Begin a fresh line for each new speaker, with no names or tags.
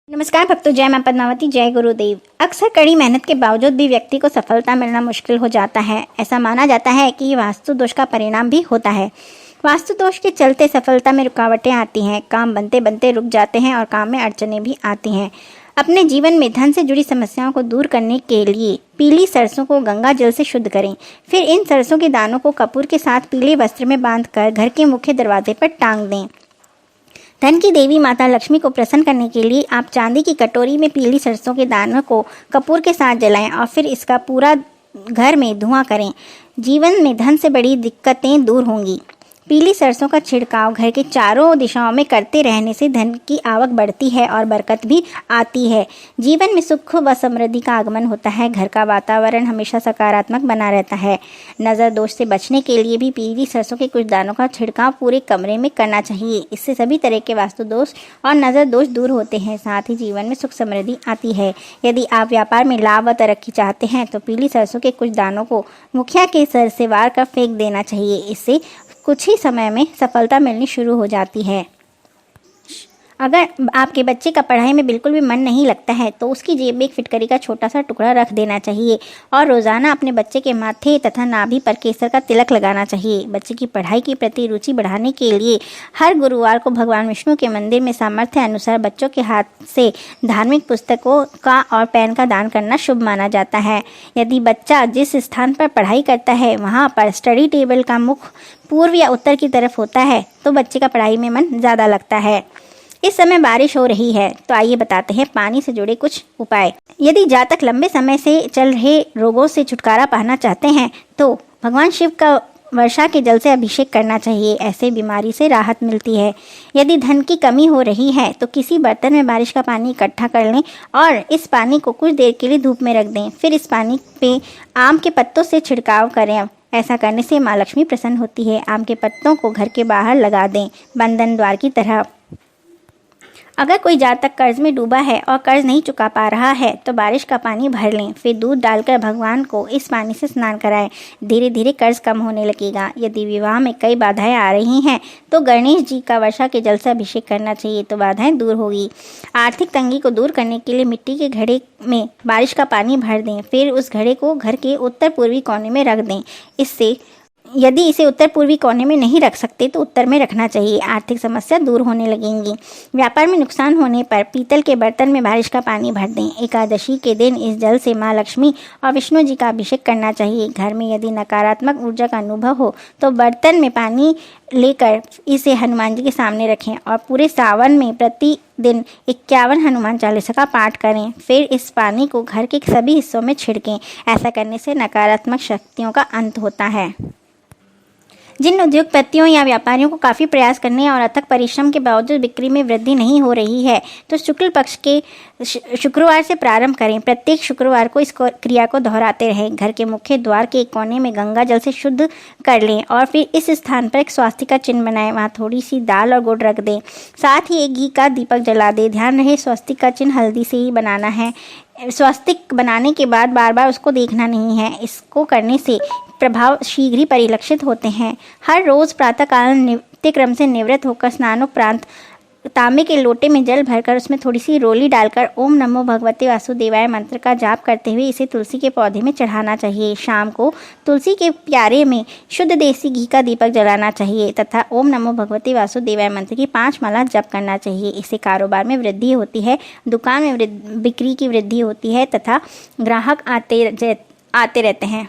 नमस्कार भक्तों, जय मां पद्मावती, जय गुरुदेव। अक्सर कड़ी मेहनत के बावजूद भी व्यक्ति को सफलता मिलना मुश्किल हो जाता है। ऐसा माना जाता है कि वास्तु दोष का परिणाम भी होता है। वास्तु दोष के चलते सफलता में रुकावटें आती हैं, काम बनते बनते रुक जाते हैं और काम में अड़चनें भी आती हैं। अपने जीवन में धन से जुड़ी समस्याओं को दूर करने के लिए पीली सरसों को गंगा जल से शुद्ध करें। फिर इन सरसों के दानों को कपूर के साथ पीले वस्त्र में बांधकर घर के मुख्य दरवाजे पर टांग दें। धन की देवी माता लक्ष्मी को प्रसन्न करने के लिए आप चांदी की कटोरी में पीली सरसों के दानों को कपूर के साथ जलाएं और फिर इसका पूरा घर में धुआं करें। जीवन में धन से बड़ी दिक्कतें दूर होंगी। पीली सरसों का छिड़काव घर के चारों दिशाओं में करते रहने से धन की आवक बढ़ती है और बरकत भी आती है। जीवन में सुख व समृद्धि का आगमन होता है। घर का वातावरण हमेशा सकारात्मक बना रहता है। नज़र दोष से बचने के लिए भी पीली सरसों के कुछ दानों का छिड़काव पूरे कमरे में करना चाहिए। इससे सभी तरह के वास्तु दोष और नज़र दोष दूर होते हैं। साथ ही जीवन में सुख समृद्धि आती है। यदि आप व्यापार में लाभ व तरक्की चाहते हैं तो पीली सरसों के कुछ दानों को मुखिया के सर से वार कर फेंक देना चाहिए। इससे कुछ ही समय में सफलता मिलनी शुरू हो जाती है। अगर आपके बच्चे का पढ़ाई में बिल्कुल भी मन नहीं लगता है तो उसकी जेब में एक फिटकरी का छोटा सा टुकड़ा रख देना चाहिए और रोज़ाना अपने बच्चे के माथे तथा नाभि पर केसर का तिलक लगाना चाहिए। बच्चे की पढ़ाई की प्रति रुचि बढ़ाने के लिए हर गुरुवार को भगवान विष्णु के मंदिर में सामर्थ्य अनुसार बच्चों के हाथ से धार्मिक पुस्तकों का और पेन का दान करना शुभ माना जाता है। यदि बच्चा जिस स्थान पर पढ़ाई करता है वहाँ पर स्टडी टेबल का मुख पूर्व या उत्तर की तरफ होता है तो बच्चे का पढ़ाई में मन ज़्यादा लगता है। इस समय बारिश हो रही है तो आइए बताते हैं पानी से जुड़े कुछ उपाय। यदि जातक लंबे समय से चल रहे रोगों से छुटकारा पाना चाहते हैं तो भगवान शिव का वर्षा के जल से अभिषेक करना चाहिए। ऐसे बीमारी से राहत मिलती है। यदि धन की कमी हो रही है तो किसी बर्तन में बारिश का पानी इकट्ठा कर लें और इस पानी को कुछ देर के लिए धूप में रख दें। फिर इस पानी पे आम के पत्तों से छिड़काव करें। ऐसा करने से माँ लक्ष्मी प्रसन्न होती है। आम के पत्तों को घर के बाहर लगा दें, बंधन द्वार की तरह। अगर कोई जातक कर्ज में डूबा है और कर्ज नहीं चुका पा रहा है तो बारिश का पानी भर लें। फिर दूध डालकर भगवान को इस पानी से स्नान कराएं। धीरे धीरे कर्ज कम होने लगेगा। यदि विवाह में कई बाधाएं आ रही हैं तो गणेश जी का वर्षा के जल से अभिषेक करना चाहिए तो बाधाएं दूर होगी। आर्थिक तंगी को दूर करने के लिए मिट्टी के घड़े में बारिश का पानी भर दें। फिर उस घड़े को घर के उत्तर पूर्वी कोने में रख दें। इससे यदि इसे उत्तर पूर्वी कोने में नहीं रख सकते तो उत्तर में रखना चाहिए। आर्थिक समस्या दूर होने लगेंगी। व्यापार में नुकसान होने पर पीतल के बर्तन में बारिश का पानी भर दें। एकादशी के दिन इस जल से माँ लक्ष्मी और विष्णु जी का अभिषेक करना चाहिए। घर में यदि नकारात्मक ऊर्जा का अनुभव हो तो बर्तन में पानी लेकर इसे हनुमान जी के सामने रखें और पूरे सावन में प्रतिदिन 51 हनुमान चालीसा का पाठ करें। फिर इस पानी को घर के सभी हिस्सों में छिड़कें। ऐसा करने से नकारात्मक शक्तियों का अंत होता है। जिन उद्योगपतियों या व्यापारियों को काफ़ी प्रयास करने और अथक परिश्रम के बावजूद बिक्री में वृद्धि नहीं हो रही है तो शुक्ल पक्ष के शुक्रवार से प्रारंभ करें। प्रत्येक शुक्रवार को इस क्रिया को दोहराते रहें। घर के मुख्य द्वार के एक कोने में गंगा जल से शुद्ध कर लें और फिर इस स्थान पर एक स्वास्तिक का चिन्ह बनाएं। वहाँ थोड़ी सी दाल और गुड़ रख दें। साथ ही एक घी का दीपक जला दें। ध्यान रहे स्वास्तिक का चिन्ह हल्दी से ही बनाना है। स्वास्तिक बनाने के बाद बार बार उसको देखना नहीं है। इसको करने से प्रभाव शीघ्र ही परिलक्षित होते हैं। हर रोज़ प्रातःकाल नित्य क्रम से निवृत्त होकर स्नानोपरांत तांबे के लोटे में जल भरकर उसमें थोड़ी सी रोली डालकर ओम नमो भगवते वासुदेवाय मंत्र का जाप करते हुए इसे तुलसी के पौधे में चढ़ाना चाहिए। शाम को तुलसी के प्यारे में शुद्ध देसी घी का दीपक जलाना चाहिए तथा ओम नमो भगवते वासुदेवाय मंत्र की 5 माला जप करना चाहिए। इससे कारोबार में वृद्धि होती है, दुकान में बिक्री की वृद्धि होती है तथा ग्राहक आते रहते हैं।